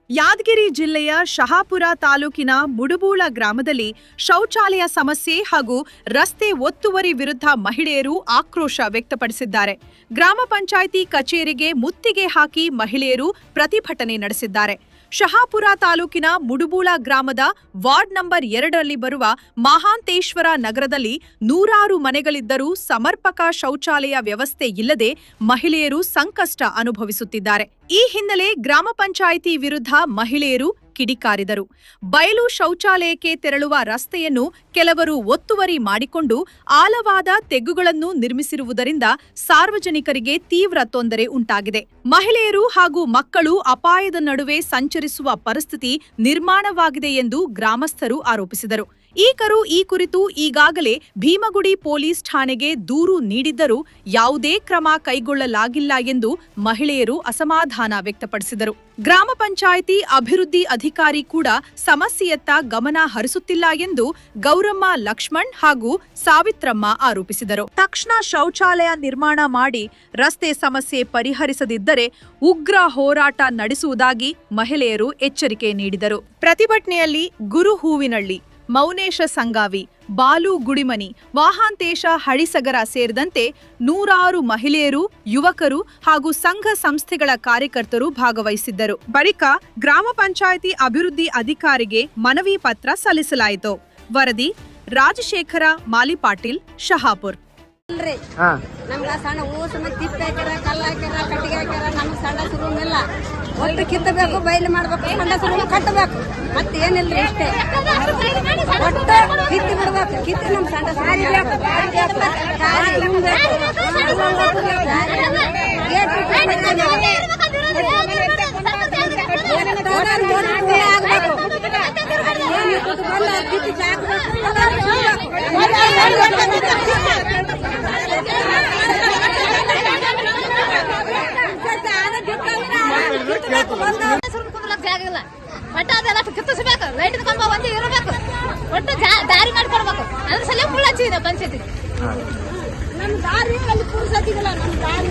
ಯಾದಗಿರಿ ಜಿಲ್ಲೆಯ ಶಹಾಪುರ ತಾಲೂಕಿನ ಮುಡುಬೂಳ ಗ್ರಾಮದಲ್ಲಿ ಶೌಚಾಲಯ ಸಮಸ್ಯೆ ಹಾಗೂ ರಸ್ತೆ ಒತ್ತುವರಿ ವಿರುದ್ಧ ಮಹಿಳೆಯರು ಆಕ್ರೋಶ ವ್ಯಕ್ತಪಡಿಸಿದ್ದಾರೆ. ಗ್ರಾಮ ಪಂಚಾಯಿತಿ ಕಚೇರಿಗೆ ಮುತ್ತಿಗೆ ಹಾಕಿ ಮಹಿಳೆಯರು ಪ್ರತಿಭಟನೆ ನಡೆಸಿದ್ದಾರೆ. ಶಹಾಪುರ ತಾಲೂಕಿನ ಮುಡುಬೂಳ ಗ್ರಾಮದ ವಾರ್ಡ್ ನಂಬರ್ 2ರಲ್ಲಿ ಬರುವ ಮಹಾಂತೇಶ್ವರ ನಗರದಲ್ಲಿ ನೂರಾರು ಮನೆಗಳಿದ್ದರೂ ಸಮರ್ಪಕ ಶೌಚಾಲಯ ವ್ಯವಸ್ಥೆ ಇಲ್ಲದೆ ಮಹಿಳೆಯರು ಸಂಕಷ್ಟ ಅನುಭವಿಸುತ್ತಿದ್ದಾರೆ. ಈ ಹಿನ್ನೆಲೆ ಗ್ರಾಮ ಪಂಚಾಯಿತಿ ವಿರುದ್ಧ ಮಹಿಳೆಯರು ಕಿಡಿಕಾರಿದರು. ಬಯಲು ಶೌಚಾಲಯಕ್ಕೆ ತೆರಳುವ ರಸ್ತೆಯನ್ನು ಕೆಲವರು ಒತ್ತುವರಿ ಮಾಡಿಕೊಂಡು ಆಳವಾದ ತೆಗ್ಗುಗಳನ್ನು ನಿರ್ಮಿಸಿರುವುದರಿಂದ ಸಾರ್ವಜನಿಕರಿಗೆ ತೀವ್ರ ತೊಂದರೆ ಉಂಟಾಗಿದೆ. ಮಹಿಳೆಯರು ಹಾಗೂ ಮಕ್ಕಳು ಅಪಾಯದ ನಡುವೆ ಸಂಚರಿಸುವ ಪರಿಸ್ಥಿತಿ ನಿರ್ಮಾಣವಾಗಿದೆ ಎಂದು ಗ್ರಾಮಸ್ಥರು ಆರೋಪಿಸಿದರು. ಈ ಕುರಿತು ಈಗಾಗಲೇ ಭೀಮಗುಡಿ ಪೊಲೀಸ್ ಠಾಣೆಗೆ ದೂರು ನೀಡಿದ್ದರೂ ಯಾವುದೇ ಕ್ರಮ ಕೈಗೊಳ್ಳಲಾಗಿಲ್ಲ ಎಂದು ಮಹಿಳೆಯರು ಅಸಮಾಧಾನ ವ್ಯಕ್ತಪಡಿಸಿದರು. ಗ್ರಾಮ ಪಂಚಾಯಿತಿ ಅಭಿವೃದ್ಧಿ ಅಧಿಕಾರಿ ಕೂಡ ಸಮಸ್ಯೆಯತ್ತ ಗಮನ ಹರಿಸುತ್ತಿಲ್ಲ ಎಂದು ಗೌರಮ್ಮ ಲಕ್ಷ್ಮಣ್ ಹಾಗೂ ಸಾವಿತ್ರಮ್ಮ ಆರೋಪಿಸಿದರು. ತಕ್ಷಣ ಶೌಚಾಲಯ ನಿರ್ಮಾಣ ಮಾಡಿ ರಸ್ತೆ ಸಮಸ್ಯೆ ಪರಿಹರಿಸದಿದ್ದರೆ ಉಗ್ರ ಹೋರಾಟ ನಡೆಸುವುದಾಗಿ ಮಹಿಳೆಯರು ಎಚ್ಚರಿಕೆ ನೀಡಿದರು. ಪ್ರತಿಭಟನೆಯಲ್ಲಿ ಗುರು ಹೂವಿನಳ್ಳಿ, ಮೌನೇಶ ಸಂಗಾವಿ, ಬಾಲು ಗುಡಿಮನಿ, ವಾಹಾಂತೇಶ ಹಳಿಸಗರ ಸೇರಿದಂತೆ ನೂರಾರು ಮಹಿಳೆಯರು, ಯುವಕರು ಹಾಗೂ ಸಂಘ ಸಂಸ್ಥೆಗಳ ಕಾರ್ಯಕರ್ತರು ಭಾಗವಹಿಸಿದ್ದರು. ಬಳಿಕ ಗ್ರಾಮ ಪಂಚಾಯಿತಿ ಅಭಿವೃದ್ಧಿ ಅಧಿಕಾರಿಗೆ ಮನವಿ ಪತ್ರ ಸಲ್ಲಿಸಲಾಯಿತು. ವರದಿ ರಾಜಶೇಖರ ಮಾಲಿಪಾಟೀಲ್, ಶಹಾಪುರ್. ನಮ್ಗ ಸಣ್ಣ ಊಸ ತಿಪ್ಪ ಹಾಕ್ಯಾರ, ಕಲ್ಲ ಹಾಕ್ಯಾರ, ಕಟ್ಟಿಗೆ ಹಾಕ್ಯಾರ. ನಮ್ಗೆ ಸಣ್ಣ ರೂಮ್ ಇಲ್ಲ. ಒಟ್ಟು ಕಿತ್ತಬೇಕು, ಬಯಲು ಮಾಡ್ಬೇಕು, ಸಣ್ಣ ರೂಮ್ ಕಟ್ಟಬೇಕು. ಮತ್ತೆ ಏನಿಲ್ರಿ ಇಷ್ಟೇ. ಒಟ್ಟು ಕಿತ್ತಿ ಬಿಡ್ಬೇಕು. ಕಿತ್ತಿ ನಮ್ ಸಣ್ಣ ಜಾಗಿಲ್ಲ. ಒಟ್ಟು ಅದೆಲ್ಲ ಕಿತ್ತಿಸ್ಬೇಕು. ಲೈಟ್ ಕಂಬ ಒಂದೇ ಇರಬೇಕು. ಒಟ್ಟು ದಾರಿ ಮಾಡಿಕೊಡ್ಬೇಕು. ಅದ್ರ ಸಲ ಮುಳ್ಳು ಹಚ್ಚಿದೆ ಪಂಚಾಯತಿ. ನಮ್ ದಾರಿ ಅಲ್ಲಿ ಪುರ್ಸತಿಗಿಲ್ಲ. ನಮ್ ದಾರಿ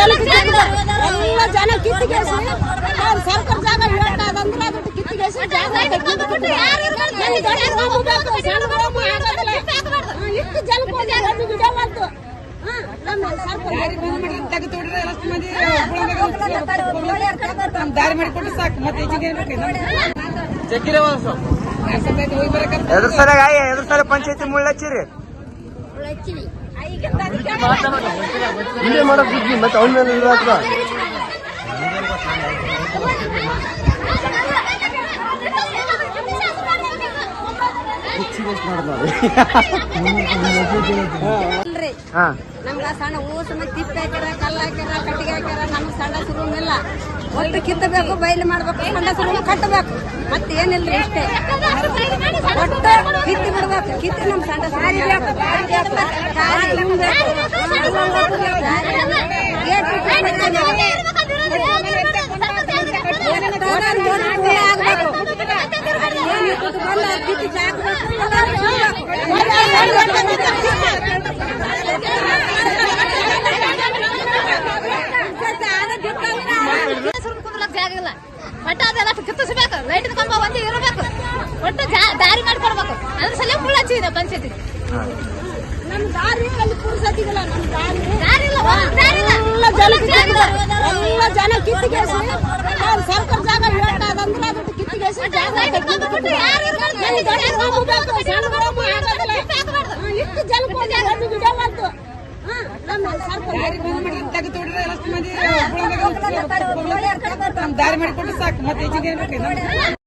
ಎಲ್ಲ ಜನ ಕಿತ್ತಿಗೇಸಿ ಸರ್ಕಾರ ಜಾಗ ಹೇಳ್ತಾದಂದ್ರೆ ಅದ್ರ ಕಿತ್ತಿಗೇಸಿ ಇಷ್ಟು ಜನ ದಾರಿ ಮಾಡಿಕೊಟ್ಟು ಸಾಕು. ಮತ್ತೆ ಎದ್ರ ಸಲ ಪಂಚಾಯತಿ ಮುಳ್ಳಚ್ಚಿರಿ ಇಲ್ಲೇ ಮಾಡೋ ಬುದ್ಧಿ ಮತ್ತೆ ಅವನ ಮೇಲೆ ಇಲ್ವಾ? ನಮ್ಗ ಸಣ್ಣ ಊಸ ತಿಪ್ಪ ಹಾಕ್ಯಾರ, ಕಲ್ಲ ಹಾಕ್ಯಾರ, ಕಟ್ಟಿಗೆ ಹಾಕ್ಯಾರ. ನಮ್ಗೆ ಸಣ್ಣ ರೂಮ್ ಇಲ್ಲ. ಒಟ್ಟು ಕಿತ್ತಬೇಕು, ಬಯಲು ಮಾಡ್ಬೇಕು, ಸಣ್ಣ ರೂಮ್ ಕಟ್ಟಬೇಕು. ಮತ್ತೆ ಏನಿಲ್ರಿ ಇಷ್ಟೇ. ಒಟ್ಟು ಕಿತ್ತಿ ಬಿಡ್ಬೇಕು. ಕಿತ್ತಿ ನಮ್ ಸಣ್ಣ ಜಾಗಿಲ್ಲ. ಒಟ್ಟು ಅದೆಲ್ಲ ಕಿತ್ತಿಸ್ಬೇಕು. ಲೈಟ್ ಕಂಬ ಒಂದೇ ಇರಬೇಕು. ಒಟ್ಟು ದಾರಿ ಮಾಡಿಕೊಡ್ಬೇಕು. ಅದ್ರ ಸಲ ಮುಳ್ಳು ಹಚ್ಚಿದೆ ಪಂಚಾಯತಿ. ನಮ್ ದಾರಿ ಅಲ್ಲಿ ಪುರ್ಸತಿಗಿಲ್ಲ. ನಮ್ ದಾರಿ ಎಲ್ಲ ಜನ ಕಿತ್ತಿಗೇಸಿ ಸರ್ಕಾರ ಜಾಗ ಹೇಳ್ತಾದಂದ್ರೆ ಅದ್ರ ಕಿತ್ತಿಗೇಸಿ ಇಷ್ಟು ಜನ ದಾರಿ ಮಾಡಿಕೊಟ್ಟು ಸಾಕು. ಮತ್ತೆ